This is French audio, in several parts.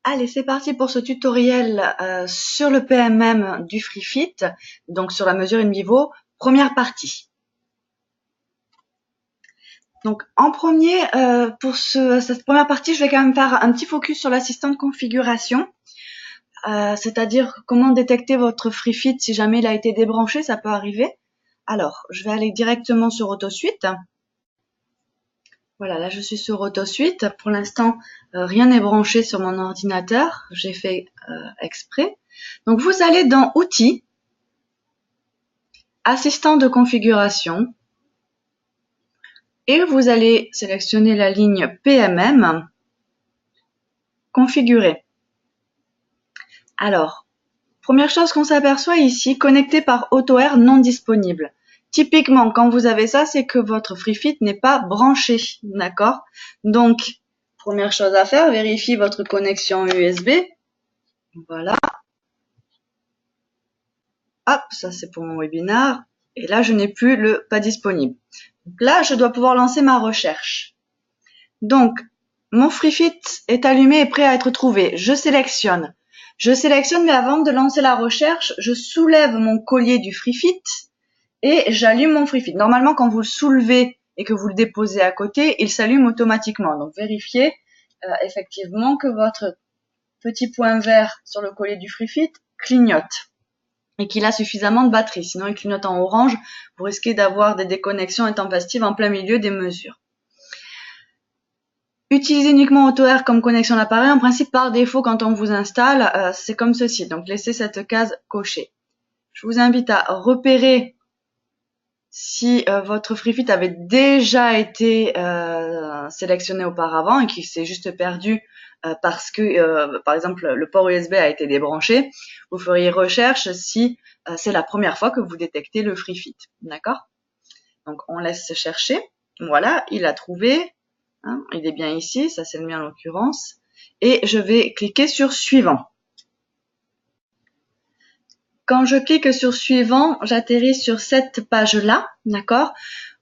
Allez, c'est parti pour ce tutoriel sur le PMM du FreeFit, donc sur la mesure in vivo, première partie. Donc en premier, pour cette première partie, je vais quand même faire un petit focus sur l'assistant de configuration, c'est-à-dire comment détecter votre FreeFit si jamais il a été débranché, ça peut arriver. Alors, je vais aller directement sur AutoSuite. Voilà, là je suis sur AutoSuite. Pour l'instant, rien n'est branché sur mon ordinateur. J'ai fait exprès. Donc vous allez dans Outils, Assistant de configuration, et vous allez sélectionner la ligne PMM, Configurer. Alors, première chose qu'on s'aperçoit ici, connecté par AutoR non disponible. Typiquement, quand vous avez ça, c'est que votre FreeFit n'est pas branché, d'accord? Donc, première chose à faire, vérifiez votre connexion USB. Voilà. Hop, ça c'est pour mon webinar. Et là, je n'ai plus le pas disponible. Donc là, je dois pouvoir lancer ma recherche. Donc, mon FreeFit est allumé et prêt à être trouvé. Je sélectionne. Mais avant de lancer la recherche, je soulève mon collier du FreeFit et j'allume mon FreeFit. Normalement, quand vous le soulevez et que vous le déposez à côté, il s'allume automatiquement. Donc, vérifiez effectivement que votre petit point vert sur le collier du FreeFit clignote et qu'il a suffisamment de batterie. Sinon, il clignote en orange. Vous risquez d'avoir des déconnexions intempestives en plein milieu des mesures. Utilisez uniquement AutoR comme connexion d'appareil. En principe, par défaut, quand on vous installe, c'est comme ceci. Donc, laissez cette case cochée. Je vous invite à repérer si votre FreeFit avait déjà été sélectionné auparavant et qu'il s'est juste perdu parce que, par exemple, le port USB a été débranché. Vous feriez recherche si c'est la première fois que vous détectez le FreeFit. D'accord? Donc, on laisse chercher. Voilà, il a trouvé. Hein, il est bien ici, ça c'est le mien en l'occurrence. Et je vais cliquer sur Suivant. Quand je clique sur Suivant, j'atterris sur cette page-là, d'accord,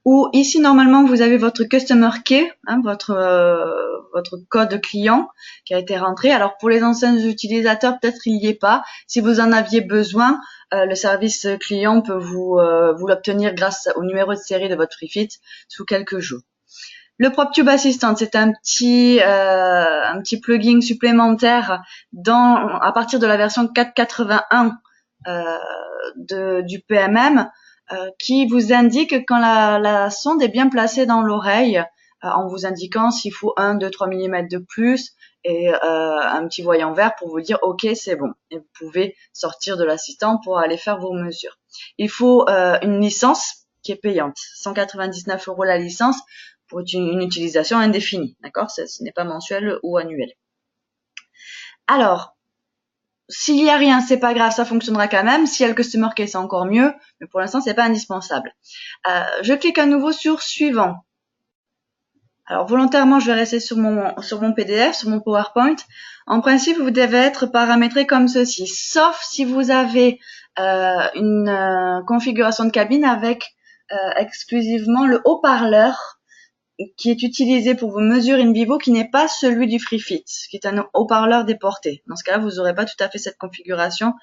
où ici normalement vous avez votre Customer Key, hein, votre code client qui a été rentré. Alors pour les anciens utilisateurs, peut-être il n'y est pas. Si vous en aviez besoin, le service client peut vous l'obtenir grâce au numéro de série de votre FreeFit sous quelques jours. Le PropTube Assistant, c'est un petit plugin supplémentaire à partir de la version 4.81 du PMM qui vous indique quand la sonde est bien placée dans l'oreille en vous indiquant s'il faut 1, 2, 3 mm de plus et un petit voyant vert pour vous dire ok c'est bon et vous pouvez sortir de l'assistant pour aller faire vos mesures. Il faut une licence qui est payante, 199 € la licence pour une utilisation indéfinie, d'accord? Ce n'est pas mensuel ou annuel. Alors, s'il y a rien, c'est pas grave, ça fonctionnera quand même. S'il y a le Customer Key, c'est encore mieux, mais pour l'instant, c'est pas indispensable. Je clique à nouveau sur Suivant. Alors, volontairement, je vais rester sur mon PDF, sur mon PowerPoint. En principe, vous devez être paramétré comme ceci, sauf si vous avez une configuration de cabine avec exclusivement le haut-parleur qui est utilisé pour vos mesures in vivo, qui n'est pas celui du FreeFit, qui est un haut-parleur déporté. Dans ce cas-là, vous n'aurez pas tout à fait cette configuration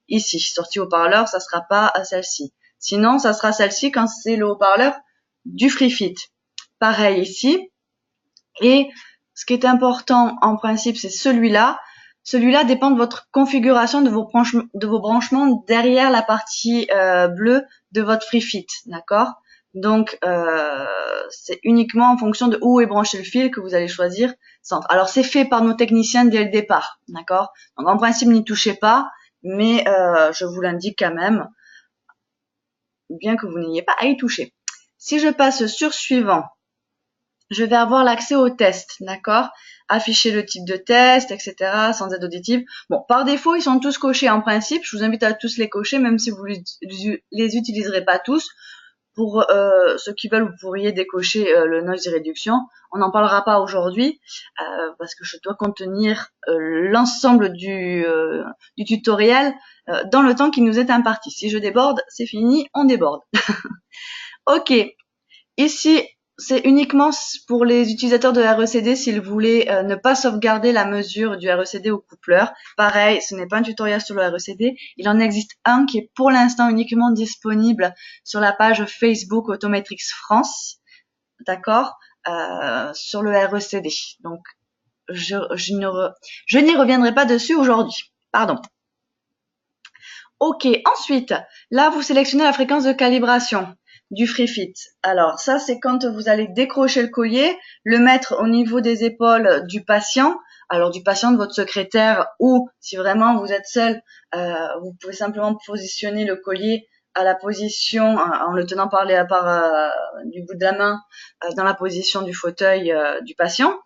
ici. Sortie haut-parleur, ça sera pas à celle-ci. Sinon, ça sera celle-ci quand c'est le haut-parleur du FreeFit. Pareil ici. Et ce qui est important, en principe, c'est celui-là. Celui-là dépend de votre configuration, de vos branchements derrière la partie bleue de votre FreeFit, d'accord? Donc, c'est uniquement en fonction de où est branché le fil que vous allez choisir centre. Alors, c'est fait par nos techniciens dès le départ, d'accord? Donc, en principe, n'y touchez pas, mais je vous l'indique quand même, bien que vous n'ayez pas à y toucher. Si je passe sur Suivant, je vais avoir l'accès au test, d'accord? Afficher le type de test, etc., sans aide auditive. Bon, par défaut, ils sont tous cochés en principe. Je vous invite à tous les cocher, même si vous les utiliserez pas tous. Pour ceux qui veulent, vous pourriez décocher le noise réduction. On n'en parlera pas aujourd'hui parce que je dois contenir l'ensemble du tutoriel dans le temps qui nous est imparti. Si je déborde, c'est fini, on déborde. Ok, ici, c'est uniquement pour les utilisateurs de RECD s'ils voulaient ne pas sauvegarder la mesure du RECD au coupleur. Pareil, ce n'est pas un tutoriel sur le RECD. Il en existe un qui est pour l'instant uniquement disponible sur la page Facebook Autometrix France, d'accord, sur le RECD. Donc, je n'y reviendrai pas dessus aujourd'hui. Pardon. Ok, ensuite, là, vous sélectionnez la fréquence de calibration du FreeFit. Alors, ça, c'est quand vous allez décrocher le collier, le mettre au niveau des épaules du patient, alors du patient, de votre secrétaire, ou si vraiment vous êtes seul, vous pouvez simplement positionner le collier à la position, en le tenant par du bout de la main, dans la position du fauteuil du patient,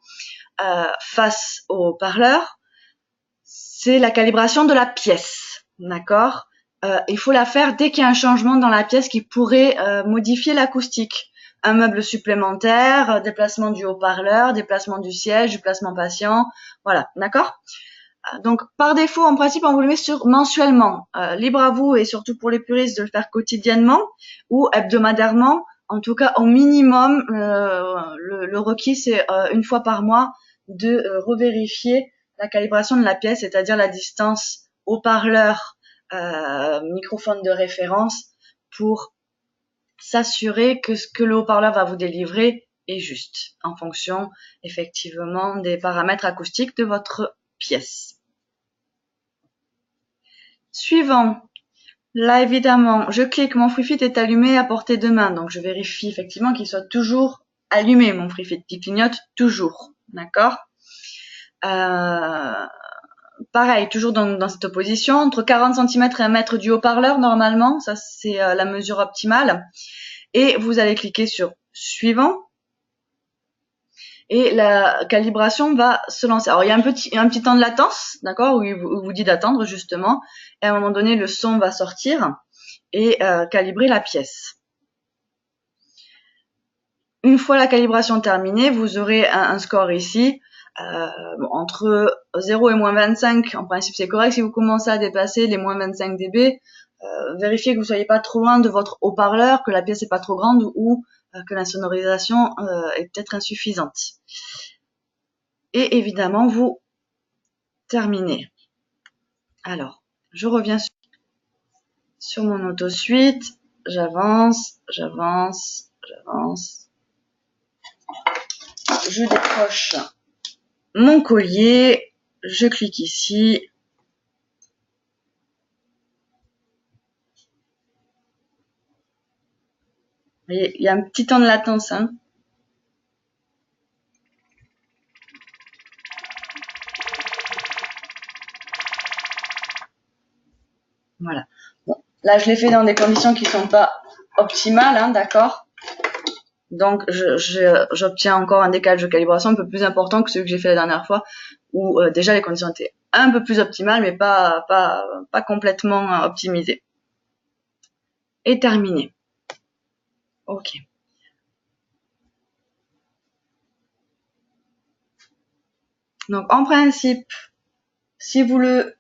face au parleur. C'est la calibration de la pièce, d'accord? Il faut la faire dès qu'il y a un changement dans la pièce qui pourrait modifier l'acoustique. Un meuble supplémentaire, déplacement du haut-parleur, déplacement du siège, du placement patient, voilà, d'accord? Donc, par défaut, en principe, on vous le met sur mensuellement. Libre à vous et surtout pour les puristes de le faire quotidiennement ou hebdomadairement. En tout cas, au minimum, le requis, c'est une fois par mois de revérifier la calibration de la pièce, c'est-à-dire la distance haut-parleur, microphone de référence, pour s'assurer que ce que le haut-parleur va vous délivrer est juste, en fonction effectivement des paramètres acoustiques de votre pièce. Suivant, là évidemment, je clique, mon FreeFit est allumé à portée de main, donc je vérifie effectivement qu'il soit toujours allumé, mon FreeFit, qui clignote toujours, d'accord? Pareil, toujours dans cette position, entre 40 cm et 1 mètre du haut-parleur normalement, ça c'est la mesure optimale. Et vous allez cliquer sur suivant. Et la calibration va se lancer. Alors il y a un petit temps de latence, d'accord, où il vous dit d'attendre justement. Et à un moment donné, le son va sortir et calibrer la pièce. Une fois la calibration terminée, vous aurez un score ici. Entre 0 et moins 25, en principe c'est correct. Si vous commencez à dépasser les moins 25 dB, vérifiez que vous soyez pas trop loin de votre haut-parleur, que la pièce n'est pas trop grande ou que la sonorisation est peut-être insuffisante. Et évidemment, vous terminez. Alors, je reviens sur mon auto-suite, j'avance, je décroche mon collier, je clique ici. Vous voyez, il y a un petit temps de latence, hein. Voilà. Bon, là, je l'ai fait dans des conditions qui sont pas optimales, hein, d'accord. Donc, j'obtiens encore un décalage de calibration un peu plus important que celui que j'ai fait la dernière fois, où déjà les conditions étaient un peu plus optimales, mais pas complètement optimisées. Et terminé. Ok. Donc, en principe, si vous le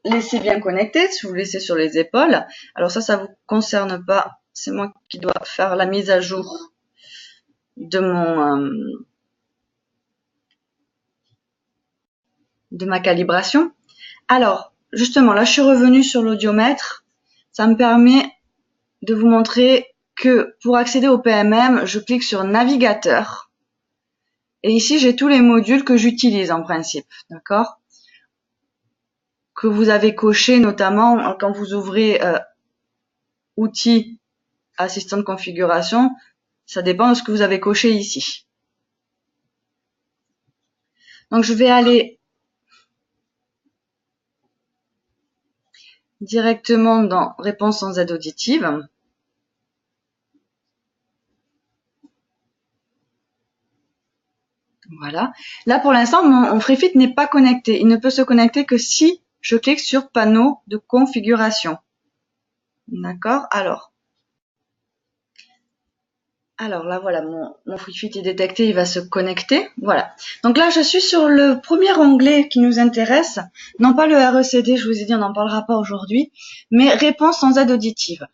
laissez bien connecté, si vous le laissez sur les épaules, alors ça vous concerne pas. C'est moi qui dois faire la mise à jour de ma calibration. Alors, justement, là, je suis revenue sur l'audiomètre. Ça me permet de vous montrer que pour accéder au PMM, je clique sur navigateur. Et ici, j'ai tous les modules que j'utilise en principe, d'accord? Que vous avez coché notamment quand vous ouvrez outils, assistant de configuration. Ça dépend de ce que vous avez coché ici. Donc, je vais aller directement dans réponse sans aide auditive. Voilà. Là, pour l'instant, mon FreeFit n'est pas connecté. Il ne peut se connecter que si je clique sur panneau de configuration. D'accord? Alors là, voilà, mon Free est détecté, il va se connecter. Voilà. Donc là, je suis sur le premier onglet qui nous intéresse. Non pas le RECD, je vous ai dit, on n'en parlera pas aujourd'hui, mais réponse sans aide auditive.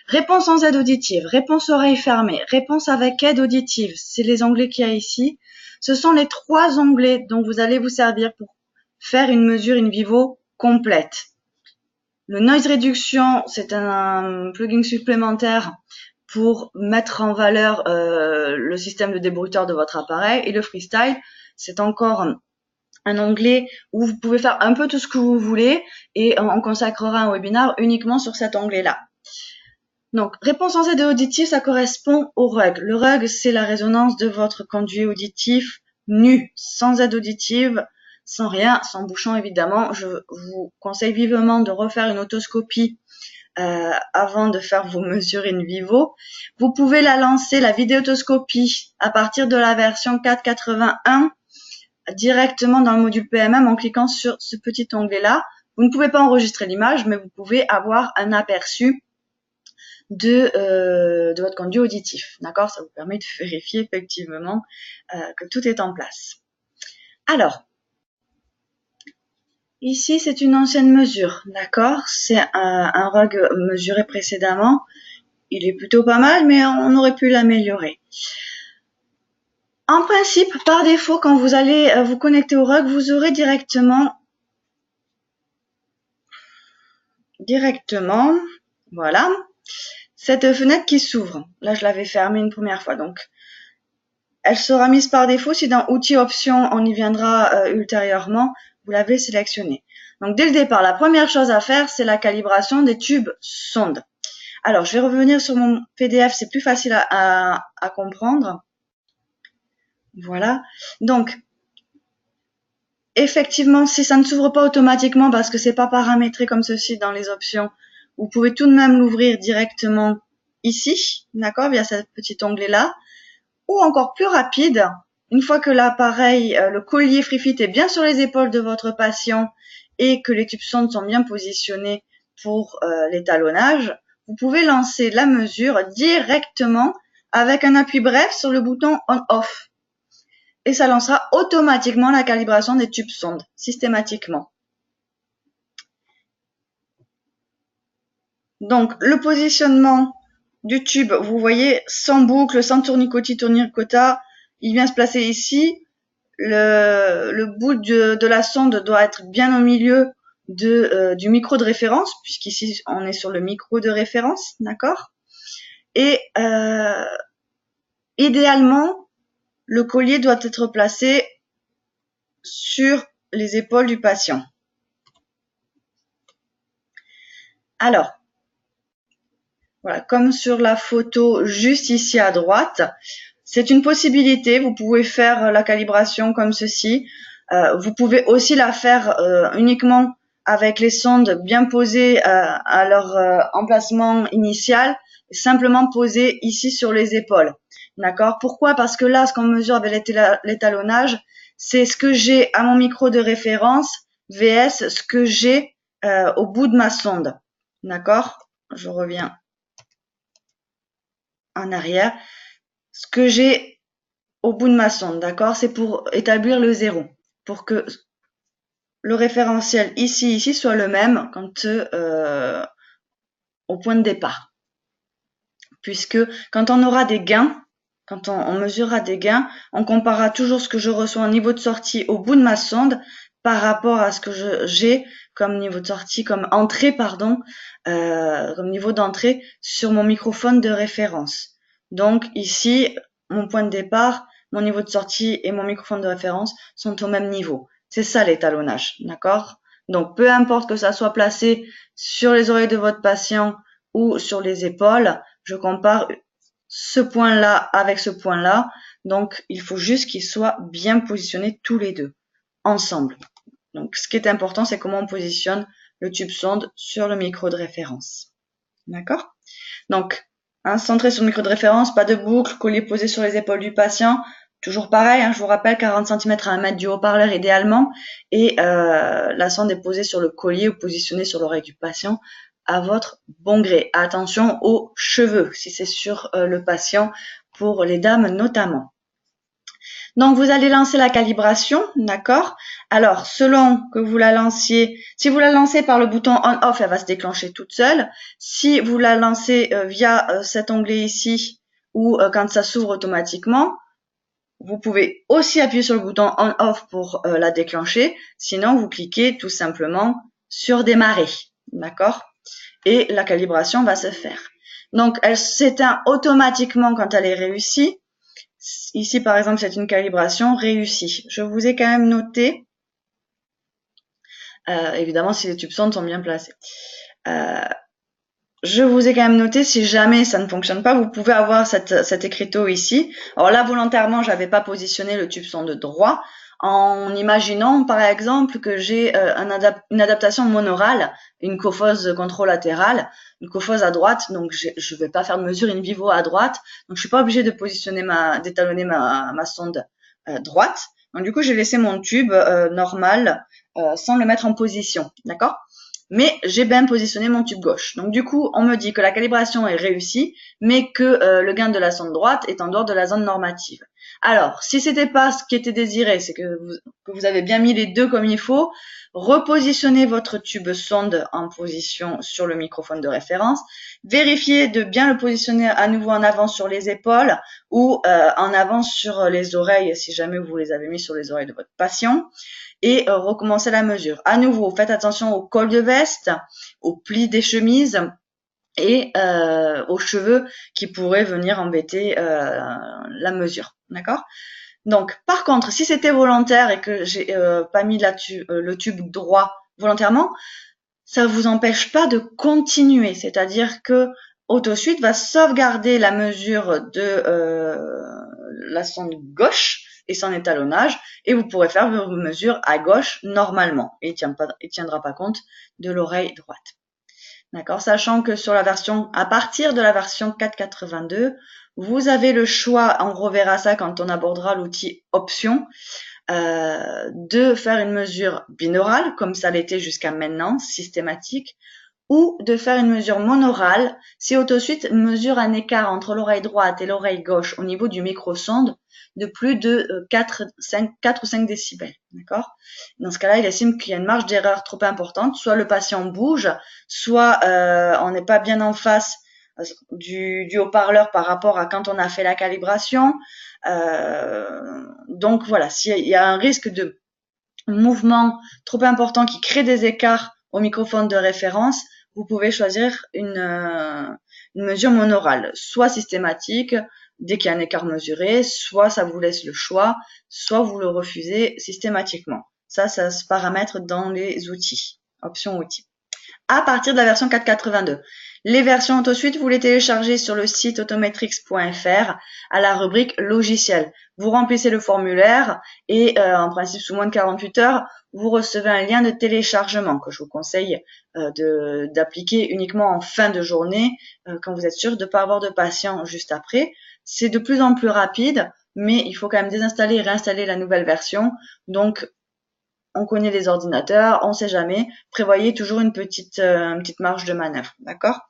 Réponse sans aide auditive, réponse oreille fermée, réponse avec aide auditive, c'est les onglets qu'il y a ici. Ce sont les 3 onglets dont vous allez vous servir pour faire une mesure in vivo complète. Le noise reduction, c'est un plugin supplémentaire pour mettre en valeur le système de débruiteur de votre appareil. Et le freestyle, c'est encore un onglet où vous pouvez faire un peu tout ce que vous voulez et on consacrera un webinaire uniquement sur cet onglet-là. Donc, réponse sans aide auditive, ça correspond au RUG. Le RUG, c'est la résonance de votre conduit auditif nu, sans aide auditive, sans rien, sans bouchon évidemment. Je vous conseille vivement de refaire une otoscopie avant de faire vos mesures in vivo. Vous pouvez la lancer, la vidéotoscopie, à partir de la version 4.81 directement dans le module PMM en cliquant sur ce petit onglet-là. Vous ne pouvez pas enregistrer l'image, mais vous pouvez avoir un aperçu de votre conduit auditif. D'accord? Ça vous permet de vérifier effectivement que tout est en place. Alors, ici, c'est une ancienne mesure, d'accord? C'est un RUG mesuré précédemment. Il est plutôt pas mal, mais on aurait pu l'améliorer. En principe, par défaut, quand vous allez vous connecter au RUG, vous aurez directement, voilà, cette fenêtre qui s'ouvre. Là, je l'avais fermée une première fois, donc elle sera mise par défaut. Si dans Outils Options, on y viendra ultérieurement, vous l'avez sélectionnée. Donc, dès le départ, la première chose à faire, c'est la calibration des tubes sondes. Alors, je vais revenir sur mon PDF, c'est plus facile à comprendre. Voilà. Donc, effectivement, si ça ne s'ouvre pas automatiquement parce que c'est pas paramétré comme ceci dans les options, vous pouvez tout de même l'ouvrir directement ici, d'accord, via ce petit onglet-là. Ou encore plus rapide, une fois que l'appareil, le collier FreeFit est bien sur les épaules de votre patient et que les tubes sondes sont bien positionnés pour l'étalonnage, vous pouvez lancer la mesure directement avec un appui bref sur le bouton On-Off. Et ça lancera automatiquement la calibration des tubes sondes, systématiquement. Donc, le positionnement du tube, vous voyez, sans boucle, sans tournicota, il vient se placer ici. Le bout de la sonde doit être bien au milieu du micro de référence, puisqu'ici on est sur le micro de référence, d'accord? Et idéalement, le collier doit être placé sur les épaules du patient. Alors, voilà, comme sur la photo juste ici à droite, c'est une possibilité. Vous pouvez faire la calibration comme ceci. Vous pouvez aussi la faire uniquement avec les sondes bien posées à leur emplacement initial, simplement posées ici sur les épaules. D'accord? Pourquoi? Parce que là, ce qu'on mesure avec l'étalonnage, c'est ce que j'ai à mon micro de référence vs ce que j'ai au bout de ma sonde. D'accord? Je reviens en arrière. Ce que j'ai au bout de ma sonde, d'accord? C'est pour établir le zéro, pour que le référentiel ici soit le même quand au point de départ. Puisque quand on aura des gains, quand on mesurera des gains, on comparera toujours ce que je reçois au niveau de sortie au bout de ma sonde par rapport à ce que j'ai comme niveau de sortie, comme entrée, pardon, comme niveau d'entrée sur mon microphone de référence. Donc ici, mon point de départ, mon niveau de sortie et mon microphone de référence sont au même niveau. C'est ça l'étalonnage, d'accord? Donc peu importe que ça soit placé sur les oreilles de votre patient ou sur les épaules, je compare ce point-là avec ce point-là. Donc il faut juste qu'ils soient bien positionnés tous les deux, ensemble. Donc ce qui est important, c'est comment on positionne le tube sonde sur le micro de référence. D'accord? Donc, centré sur le micro de référence, pas de boucle, collier posé sur les épaules du patient. Toujours pareil, je vous rappelle, 40 cm à 1 mètre du haut-parleur idéalement. Et la sonde est posée sur le collier ou positionnée sur l'oreille du patient à votre bon gré. Attention aux cheveux, si c'est sur le patient, pour les dames notamment. Donc, vous allez lancer la calibration, d'accord? Alors, selon que vous la lanciez, si vous la lancez par le bouton on-off, elle va se déclencher toute seule. Si vous la lancez via cet onglet ici, ou quand ça s'ouvre automatiquement, vous pouvez aussi appuyer sur le bouton on-off pour la déclencher. Sinon, vous cliquez tout simplement sur démarrer, d'accord? Et la calibration va se faire. Donc, elle s'éteint automatiquement quand elle est réussie. Ici, par exemple, c'est une calibration réussie. Je vous ai quand même noté, évidemment, si les tubes sondes sont bien placés. Je vous ai quand même noté, si jamais ça ne fonctionne pas, vous pouvez avoir cet écriteau ici. Alors là, volontairement, j'avais pas positionné le tube sonde droit, en imaginant, par exemple, que j'ai une adaptation monorale, une cophose contralatérale, une cophose à droite, donc je vais pas faire de mesure in vivo à droite, donc je suis pas obligée de positionner d'étalonner ma sonde droite. Donc du coup, j'ai laissé mon tube normal sans le mettre en position, d'accord? Mais j'ai bien positionné mon tube gauche. Donc du coup, on me dit que la calibration est réussie, mais que le gain de la sonde droite est en dehors de la zone normative. Alors, si c'était pas ce qui était désiré, c'est que vous avez bien mis les deux comme il faut, repositionnez votre tube sonde en position sur le microphone de référence, vérifiez de bien le positionner à nouveau en avant sur les épaules ou en avant sur les oreilles si jamais vous les avez mis sur les oreilles de votre patient. Et recommencer la mesure. À nouveau, faites attention au col de veste, aux plis des chemises et aux cheveux qui pourraient venir embêter la mesure. D'accord? Donc, par contre, si c'était volontaire et que j'ai pas mis le tube droit volontairement, ça vous empêche pas de continuer. C'est-à-dire que AutoSuite va sauvegarder la mesure de la sonde gauche et son étalonnage, et vous pourrez faire vos mesures à gauche normalement. Et il tiendra pas compte de l'oreille droite. D'accord? Sachant que sur à partir de la version 4.82, vous avez le choix, on reverra ça quand on abordera l'outil option, de faire une mesure binaurale, comme ça l'était jusqu'à maintenant, systématique, ou de faire une mesure monaurale si AutoSuite mesure un écart entre l'oreille droite et l'oreille gauche au niveau du micro-sonde de plus de 4 ou 5 décibels. D'accord? Dans ce cas-là, il estime qu'il y a une marge d'erreur trop importante. Soit le patient bouge, soit on n'est pas bien en face du haut-parleur par rapport à quand on a fait la calibration. Donc voilà, s'il y a un risque de mouvement trop important qui crée des écarts au microphone de référence, vous pouvez choisir une mesure monaurale, soit systématique, dès qu'il y a un écart mesuré, soit ça vous laisse le choix, soit vous le refusez systématiquement. Ça se paramètre dans les outils, options outils. À partir de la version 4.82. Les versions AutoSuite, vous les téléchargez sur le site autometrics.fr à la rubrique logiciel. Vous remplissez le formulaire et en principe sous moins de 48 heures, vous recevez un lien de téléchargement que je vous conseille d'appliquer uniquement en fin de journée quand vous êtes sûr de ne pas avoir de patient juste après. C'est de plus en plus rapide, mais il faut quand même désinstaller et réinstaller la nouvelle version. Donc, on connaît les ordinateurs, on ne sait jamais. Prévoyez toujours une petite marge de manœuvre, d'accord?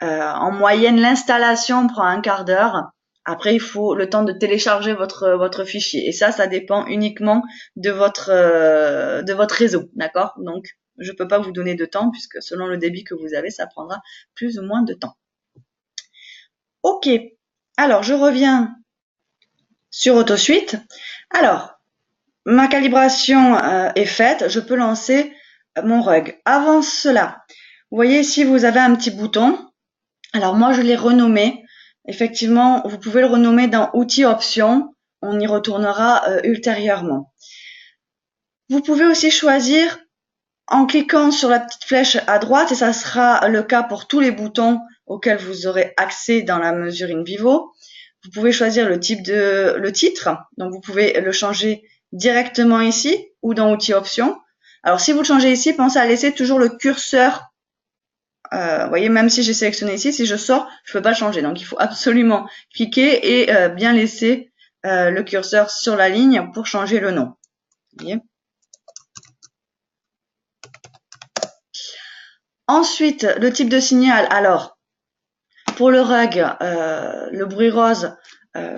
En moyenne, l'installation prend un quart d'heure. Après, il faut le temps de télécharger votre fichier. Et ça dépend uniquement de votre réseau, d'accord? Donc, je ne peux pas vous donner de temps puisque selon le débit que vous avez, ça prendra plus ou moins de temps. Ok. Alors, je reviens sur AutoSuite. Alors, ma calibration est faite, je peux lancer mon rug. Avant cela, vous voyez ici, vous avez un petit bouton. Alors moi, je l'ai renommé. Effectivement, vous pouvez le renommer dans Outils Options. On y retournera ultérieurement. Vous pouvez aussi choisir en cliquant sur la petite flèche à droite, et ça sera le cas pour tous les boutons auxquels vous aurez accès dans la mesure in vivo. Vous pouvez choisir le titre. Donc vous pouvez le changer directement ici ou dans Outils Options. Alors, si vous le changez ici, pensez à laisser toujours le curseur. Vous voyez, même si j'ai sélectionné ici, si je sors, je peux pas changer. Donc, il faut absolument cliquer et bien laisser le curseur sur la ligne pour changer le nom. Vous voyez ? Ensuite, le type de signal. Alors, pour le rug, le bruit rose,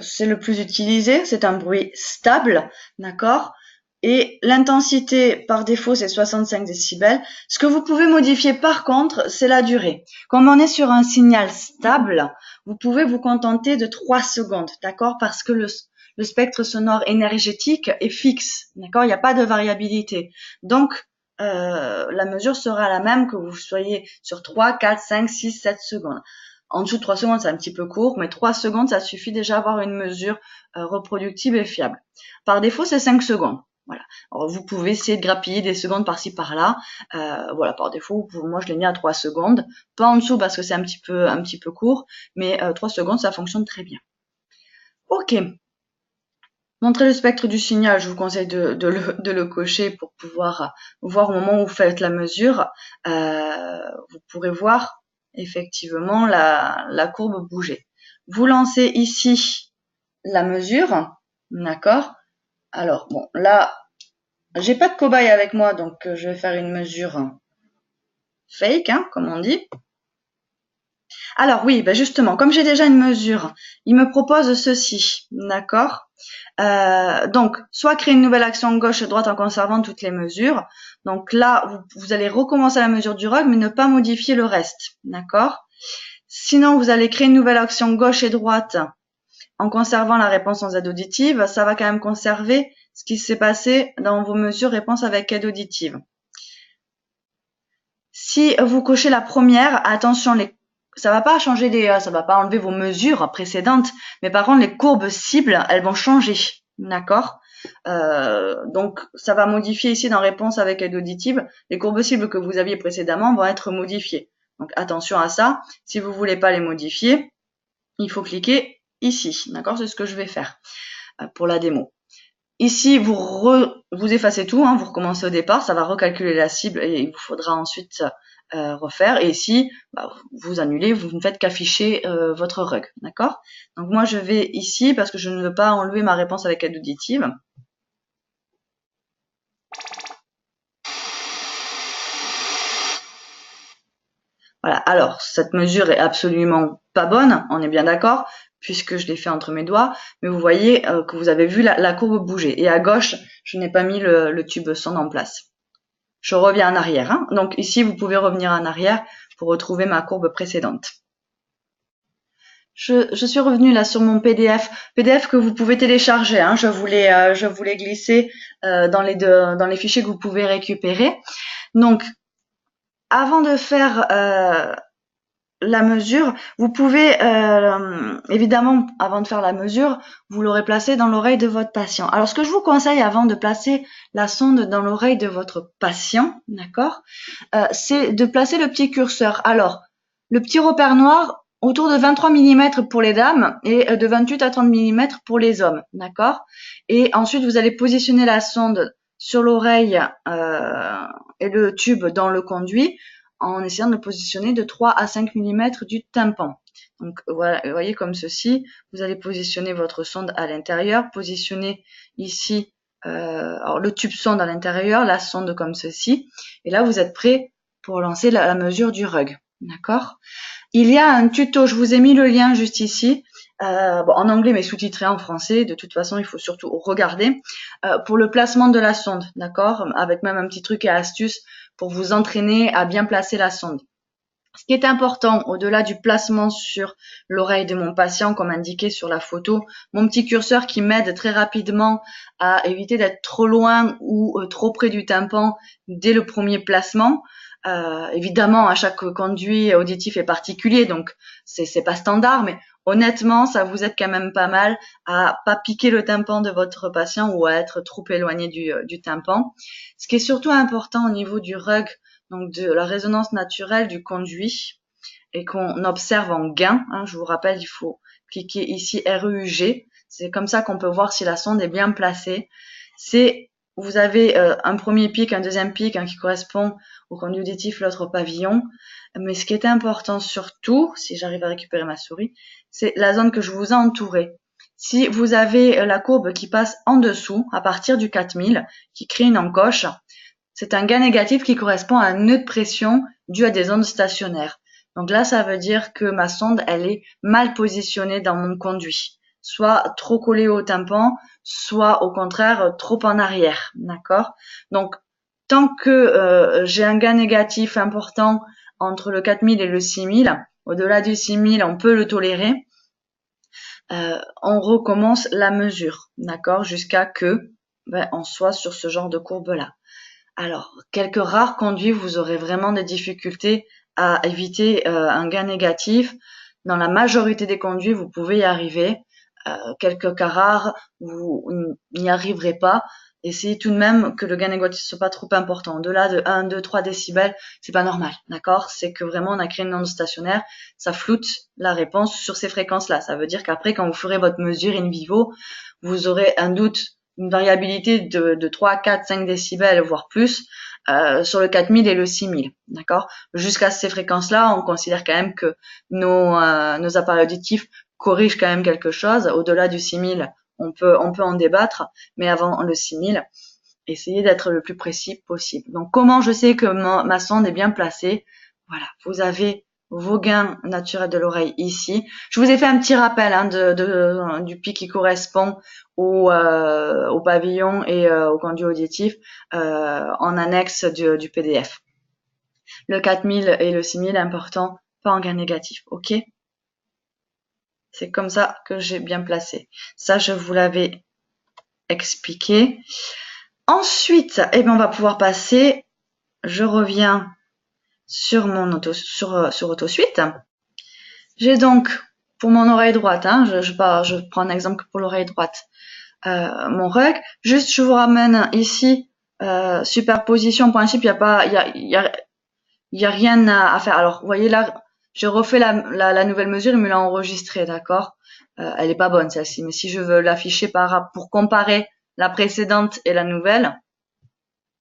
c'est le plus utilisé, c'est un bruit stable, d'accord? Et l'intensité par défaut, c'est 65 décibels. Ce que vous pouvez modifier par contre, c'est la durée. Comme on est sur un signal stable, vous pouvez vous contenter de 3 secondes, d'accord? Parce que le spectre sonore énergétique est fixe, d'accord? Il n'y a pas de variabilité. Donc, la mesure sera la même que vous soyez sur 3, 4, 5, 6, 7 secondes. En dessous de 3 secondes, c'est un petit peu court, mais 3 secondes, ça suffit déjà à avoir une mesure reproductible et fiable. Par défaut, c'est 5 secondes. Voilà. Alors, vous pouvez essayer de grappiller des secondes par-ci par-là. Voilà, par défaut, moi je l'ai mis à 3 secondes. Pas en dessous parce que c'est un petit peu court, mais 3 secondes, ça fonctionne très bien. Ok. Montrer le spectre du signal, je vous conseille de le cocher pour pouvoir voir au moment où vous faites la mesure. Vous pourrez voir effectivement la courbe bouger. Vous lancez ici la mesure, d'accord? Alors bon, là, j'ai pas de cobaye avec moi, donc je vais faire une mesure fake, hein, comme on dit. Alors oui, ben justement, comme j'ai déjà une mesure, il me propose ceci, d'accord? Donc, soit créer une nouvelle action gauche-droite en conservant toutes les mesures. Donc là, vous allez recommencer la mesure du rug, mais ne pas modifier le reste, d'accord? Sinon, vous allez créer une nouvelle action gauche et droite en conservant la réponse en aide auditive. Ça va quand même conserver ce qui s'est passé dans vos mesures réponse avec aide auditive. Si vous cochez la première, attention, ça va pas changer ça va pas enlever vos mesures précédentes, mais par contre les courbes cibles, elles vont changer, d'accord? Donc ça va modifier ici dans réponse avec aide auditive, les courbes cibles que vous aviez précédemment vont être modifiées. Donc attention à ça. Si vous voulez pas les modifier, il faut cliquer ici, d'accord? C'est ce que je vais faire pour la démo. Ici, vous effacez tout, hein, vous recommencez au départ, ça va recalculer la cible et il vous faudra ensuite refaire. Et ici, vous annulez, vous ne faites qu'afficher votre rug, d'accord? Donc moi, je vais ici parce que je ne veux pas enlever ma réponse avec aide auditive. Voilà, alors cette mesure est absolument pas bonne, on est bien d'accord, puisque je l'ai fait entre mes doigts, mais vous voyez que vous avez vu la courbe bouger. Et à gauche, je n'ai pas mis le tube sonde en place. Je reviens en arrière. Hein. Donc ici, vous pouvez revenir en arrière pour retrouver ma courbe précédente. Je suis revenue là sur mon PDF que vous pouvez télécharger. Hein. Je voulais glisser dans les fichiers que vous pouvez récupérer. Donc, avant de faire la mesure, vous pouvez évidemment, avant de faire la mesure, vous l'aurez placé dans l'oreille de votre patient. Alors, ce que je vous conseille avant de placer la sonde dans l'oreille de votre patient, d'accord, c'est de placer le petit curseur. Alors, le petit repère noir autour de 23 mm pour les dames et de 28 à 30 mm pour les hommes, d'accord. Et ensuite, vous allez positionner la sonde sur l'oreille et le tube dans le conduit en essayant de le positionner de 3 à 5 mm du tympan. Donc voilà, vous voyez comme ceci, vous allez positionner votre sonde à l'intérieur, positionner ici alors le tube sonde à l'intérieur, la sonde comme ceci, et là vous êtes prêt pour lancer la mesure du rug, d'accord? Il y a un tuto, je vous ai mis le lien juste ici, en anglais mais sous-titré en français, de toute façon il faut surtout regarder, pour le placement de la sonde, d'accord? Avec même un petit truc et astuce pour vous entraîner à bien placer la sonde. Ce qui est important, au-delà du placement sur l'oreille de mon patient, comme indiqué sur la photo, mon petit curseur qui m'aide très rapidement à éviter d'être trop loin ou trop près du tympan dès le premier placement. Évidemment, à chaque conduit auditif est particulier, donc c'est pas standard, mais honnêtement, ça vous aide quand même pas mal à pas piquer le tympan de votre patient ou à être trop éloigné du tympan. Ce qui est surtout important au niveau du rug, donc de la résonance naturelle du conduit et qu'on observe en gain. Hein, je vous rappelle, il faut cliquer ici RUG. C'est comme ça qu'on peut voir si la sonde est bien placée. Vous avez un premier pic, un deuxième pic qui correspond au conduit auditif, l'autre au pavillon. Mais ce qui est important surtout, si j'arrive à récupérer ma souris, c'est la zone que je vous ai entourée. Si vous avez la courbe qui passe en dessous, à partir du 4000, qui crée une encoche, c'est un gain négatif qui correspond à un nœud de pression dû à des ondes stationnaires. Donc là, ça veut dire que ma sonde, elle est mal positionnée dans mon conduit. soit trop collé au tympan, soit au contraire trop en arrière, d'accord? Donc, tant que j'ai un gain négatif important entre le 4000 et le 6000, au-delà du 6000, on peut le tolérer. On recommence la mesure, d'accord, jusqu'à que on soit sur ce genre de courbe-là. Alors, quelques rares conduits, vous aurez vraiment des difficultés à éviter un gain négatif. Dans la majorité des conduits, vous pouvez y arriver. Quelques cas rares, vous n'y arriverez pas. Essayez tout de même que le gain négatif soit pas trop important. Au-delà de 1, 2, 3 décibels, c'est pas normal, d'accord? C'est que vraiment on a créé une onde stationnaire, ça floute la réponse sur ces fréquences-là. Ça veut dire qu'après, quand vous ferez votre mesure in vivo, vous aurez un doute, une variabilité de 3, 4, 5 décibels, voire plus, sur le 4000 et le 6000, d'accord? Jusqu'à ces fréquences-là, on considère quand même que nos appareils auditifs corrigent quand même quelque chose. Au-delà du 6000, on peut en débattre, mais avant le 6000, essayez d'être le plus précis possible. Donc, comment je sais que ma sonde est bien placée? Voilà, vous avez vos gains naturels de l'oreille ici. Je vous ai fait un petit rappel du pic qui correspond au pavillon et au conduit auditif en annexe du PDF. Le 4000 et le 6000, important, pas en gain négatif, ok? C'est comme ça que j'ai bien placé. Ça, je vous l'avais expliqué. Ensuite, on va pouvoir passer. Je reviens sur mon sur AutoSuite. J'ai donc pour mon oreille droite, je prends un exemple pour l'oreille droite, mon rug. Juste, je vous ramène ici superposition. En principe, il y a rien à faire. Alors, vous voyez là, je refais la nouvelle mesure, il me l'a enregistrée, d'accord. Elle est pas bonne celle-ci, mais si je veux l'afficher pour comparer la précédente et la nouvelle,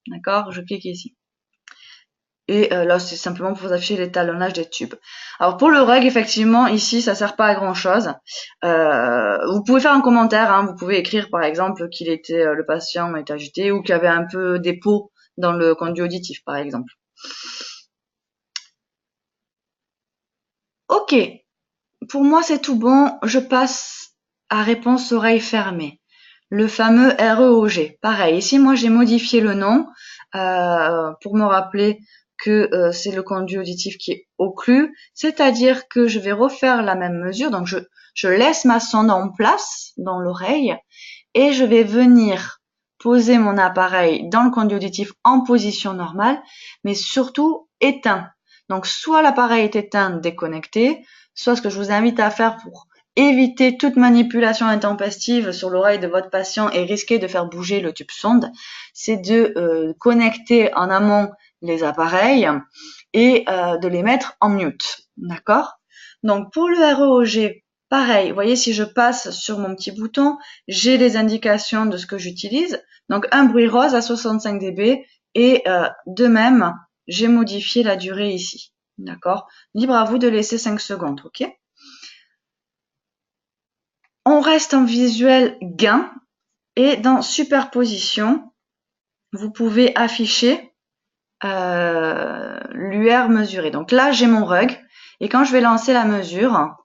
d'accord, je clique ici. Et là, c'est simplement pour vous afficher l'étalonnage des tubes. Alors pour le reg, effectivement, ici, ça sert pas à grand chose. Vous pouvez faire un commentaire, hein, vous pouvez écrire par exemple qu'il était le patient était agité ou qu'il y avait un peu d'épeau dans le conduit auditif, par exemple. Ok, pour moi c'est tout bon. Je passe à réponse oreille fermée. Le fameux REOG. Pareil, ici moi j'ai modifié le nom pour me rappeler que c'est le conduit auditif qui est occlu, c'est-à-dire que je vais refaire la même mesure. Donc je laisse ma sonde en place dans l'oreille et je vais venir poser mon appareil dans le conduit auditif en position normale, mais surtout éteint. Donc soit l'appareil est éteint, déconnecté, soit ce que je vous invite à faire pour éviter toute manipulation intempestive sur l'oreille de votre patient et risquer de faire bouger le tube sonde, c'est de connecter en amont les appareils et de les mettre en mute. D'accord? Donc pour le REOG, pareil, vous voyez si je passe sur mon petit bouton, j'ai les indications de ce que j'utilise. Donc un bruit rose à 65 dB et de même, j'ai modifié la durée ici. D'accord? Libre à vous de laisser 5 secondes, ok? On reste en visuel gain et dans superposition, vous pouvez afficher l'UR mesuré. Donc là, j'ai mon rug et quand je vais lancer la mesure,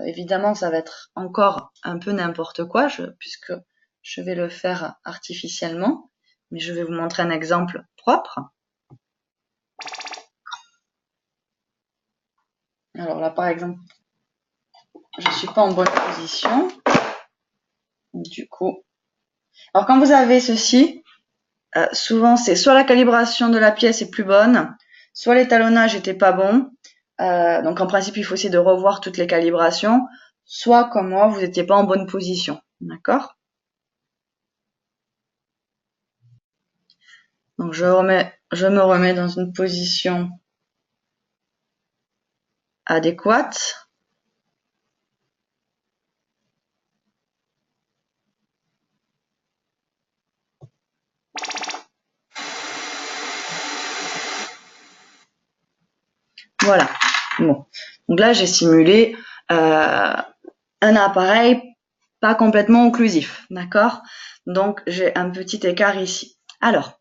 évidemment, ça va être encore un peu n'importe quoi puisque je vais le faire artificiellement, mais je vais vous montrer un exemple propre. Alors là, par exemple, je suis pas en bonne position. Du coup, alors quand vous avez ceci, souvent c'est soit la calibration de la pièce est plus bonne, soit l'étalonnage était pas bon. Donc en principe, il faut essayer de revoir toutes les calibrations. Soit comme moi, vous n'étiez pas en bonne position. D'accord? Donc je me remets dans une position adéquate. Voilà. Bon. Donc là, j'ai simulé un appareil pas complètement occlusif. D'accord? Donc j'ai un petit écart ici. Alors,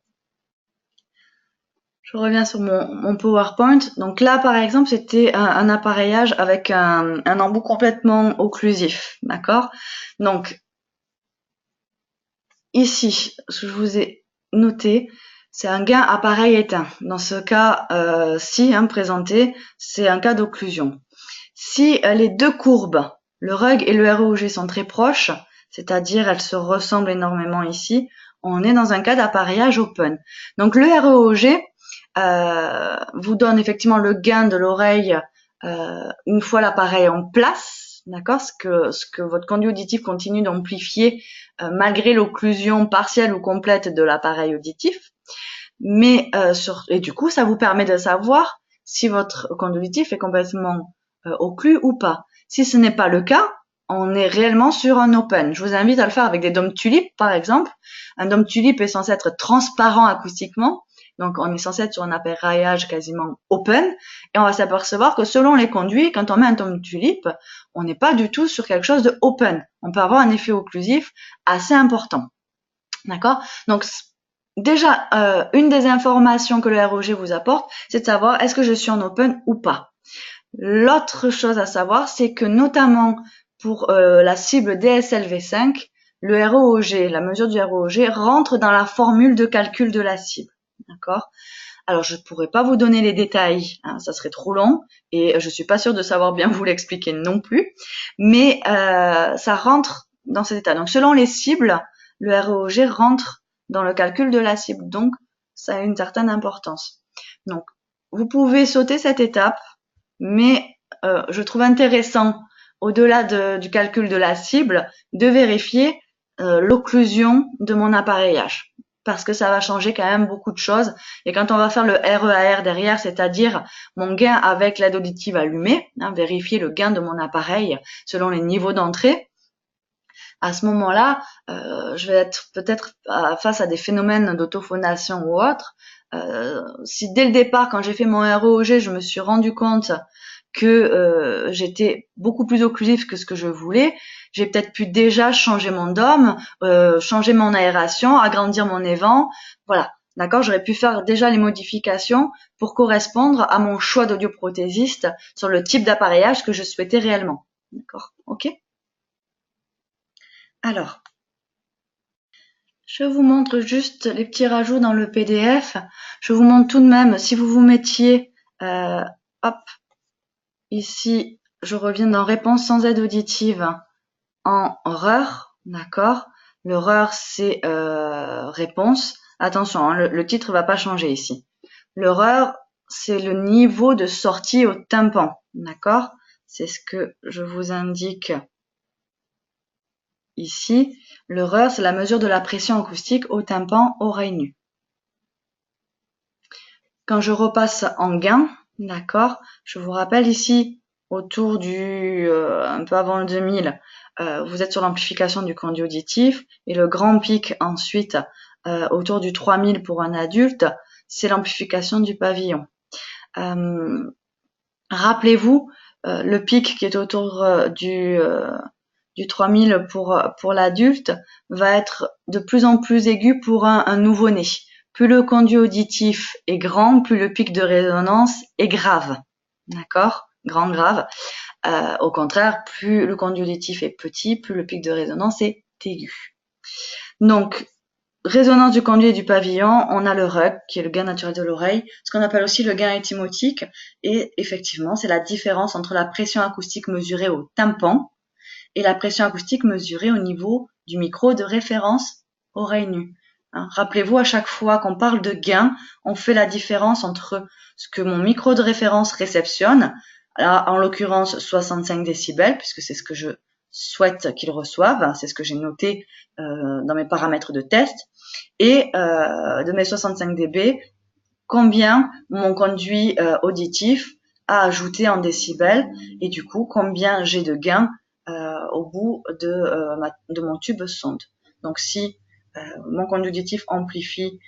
Je reviens sur mon PowerPoint. Donc là, par exemple, c'était un appareillage avec un embout complètement occlusif, d'accord? Donc ici, ce que je vous ai noté, c'est un gain appareil éteint. Dans ce cas-ci, présenté, c'est un cas d'occlusion. Si les deux courbes, le RUG et le REOG, sont très proches, c'est-à-dire elles se ressemblent énormément ici, on est dans un cas d'appareillage open. Donc le REOG vous donne effectivement le gain de l'oreille une fois l'appareil en place, d'accord, ce que votre conduit auditif continue d'amplifier malgré l'occlusion partielle ou complète de l'appareil auditif. Mais et du coup, ça vous permet de savoir si votre conduit auditif est complètement occlus ou pas. Si ce n'est pas le cas, on est réellement sur un open. Je vous invite à le faire avec des dômes tulipes, par exemple. Un dôme tulipe est censé être transparent acoustiquement. Donc, on est censé être sur un appareillage quasiment open. Et on va s'apercevoir que selon les conduits, quand on met un dôme tulipe, on n'est pas du tout sur quelque chose de open. On peut avoir un effet occlusif assez important. D'accord? Donc, déjà, une des informations que le ROG vous apporte, c'est de savoir est-ce que je suis en open ou pas. L'autre chose à savoir, c'est que notamment pour la cible DSLV5, le ROG, la mesure du ROG, rentre dans la formule de calcul de la cible. D'accord? Alors, je ne pourrais pas vous donner les détails, ça serait trop long, et je suis pas sûre de savoir bien vous l'expliquer non plus, mais ça rentre dans cet état. Donc, selon les cibles, le ROG rentre dans le calcul de la cible, donc ça a une certaine importance. Donc, vous pouvez sauter cette étape, mais je trouve intéressant, au-delà du calcul de la cible, de vérifier l'occlusion de mon appareillage. Parce que ça va changer quand même beaucoup de choses. Et quand on va faire le REAR derrière, c'est-à-dire mon gain avec l'aide auditive allumée, vérifier le gain de mon appareil selon les niveaux d'entrée, à ce moment-là, je vais être peut-être face à des phénomènes d'autophonation ou autre. Si dès le départ, quand j'ai fait mon REOG, je me suis rendu compte que j'étais beaucoup plus occlusif que ce que je voulais, j'ai peut-être pu déjà changer mon dôme, changer mon aération, agrandir mon évent, voilà. D'accord, j'aurais pu faire déjà les modifications pour correspondre à mon choix d'audioprothésiste sur le type d'appareillage que je souhaitais réellement. D'accord, ok. Alors, je vous montre juste les petits rajouts dans le PDF. Je vous montre tout de même, si vous vous mettiez, hop, ici, je reviens dans réponse sans aide auditive en REUR, d'accord. Le REUR, c'est réponse. Attention, le titre va pas changer ici. Le REUR, c'est le niveau de sortie au tympan, d'accord. C'est ce que je vous indique ici. Le REUR, c'est la mesure de la pression acoustique au tympan, oreille nue. Quand je repasse en gain, d'accord, je vous rappelle ici, autour du, un peu avant le 2000, vous êtes sur l'amplification du conduit auditif, et le grand pic ensuite, autour du 3000 pour un adulte, c'est l'amplification du pavillon. Rappelez-vous, le pic qui est autour du 3000 pour l'adulte va être de plus en plus aigu pour un nouveau-né. Plus le conduit auditif est grand, plus le pic de résonance est grave. D'accord? Grand, grave. Au contraire, plus le conduit auditif est petit, plus le pic de résonance est aigu. Donc, résonance du conduit et du pavillon, on a le RUG, qui est le gain naturel de l'oreille, ce qu'on appelle aussi le gain étymotique. Et effectivement, c'est la différence entre la pression acoustique mesurée au tympan et la pression acoustique mesurée au niveau du micro de référence oreille nue. Rappelez-vous, à chaque fois qu'on parle de gain, on fait la différence entre ce que mon micro de référence réceptionne, là, en l'occurrence 65 décibels, puisque c'est ce que je souhaite qu'il reçoive, c'est ce que j'ai noté dans mes paramètres de test, et de mes 65 dB, combien mon conduit auditif a ajouté en décibels, et du coup, combien j'ai de gain au bout de mon tube sonde. Donc si mon conduit auditif amplifie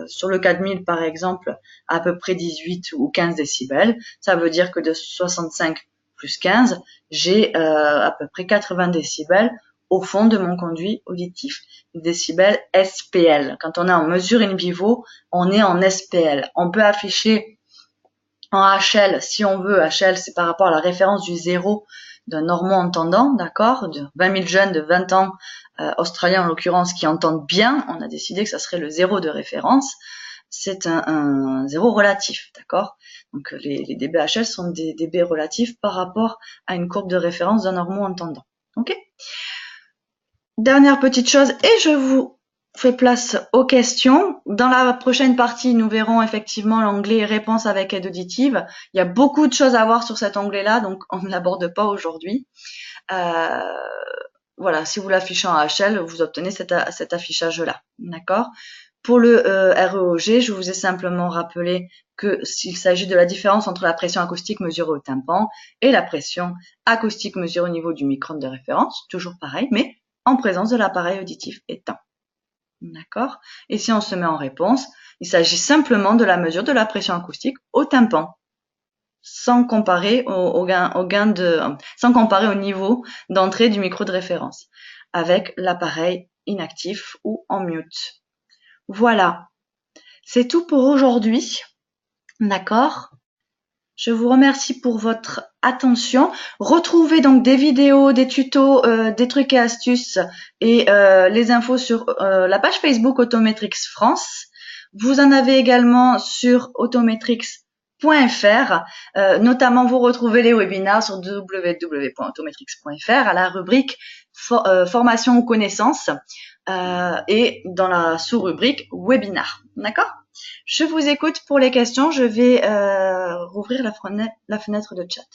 sur le 4000 par exemple à peu près 18 ou 15 décibels, ça veut dire que de 65 plus 15, j'ai à peu près 80 décibels au fond de mon conduit auditif. Décibels SPL. Quand on est en mesure in vivo, on est en SPL. On peut afficher en HL si on veut. HL, c'est par rapport à la référence du zéro d'un normand-entendant, d'accord, de 20 000 jeunes de 20 ans, australiens en l'occurrence, qui entendent bien. On a décidé que ça serait le zéro de référence. C'est un zéro relatif, d'accord. Donc les dB HL sont des dB relatifs par rapport à une courbe de référence d'un normand-entendant. Ok. Dernière petite chose, et je vous fais place aux questions. Dans la prochaine partie, nous verrons effectivement l'onglet réponse avec aide auditive. Il y a beaucoup de choses à voir sur cet onglet-là, donc on ne l'aborde pas aujourd'hui. Voilà, si vous l'affichez en HL, vous obtenez cet affichage-là, d'accord. Pour le REOG, je vous ai simplement rappelé que s'il s'agit de la différence entre la pression acoustique mesurée au tympan et la pression acoustique mesurée au niveau du micron de référence, toujours pareil, mais en présence de l'appareil auditif éteint. D'accord? Et si on se met en réponse, il s'agit simplement de la mesure de la pression acoustique au tympan, sans comparer sans comparer au niveau d'entrée du micro de référence, avec l'appareil inactif ou en mute. Voilà. C'est tout pour aujourd'hui. D'accord? Je vous remercie pour votre attention. Retrouvez donc des vidéos, des tutos, des trucs et astuces et les infos sur la page Facebook Autometrix France. Vous en avez également sur autometrix.fr. Notamment, vous retrouvez les webinaires sur www.autometrix.fr à la rubrique formation ou connaissances et dans la sous-rubrique webinar. D'accord? Je vous écoute pour les questions. Je vais rouvrir la fenêtre de chat.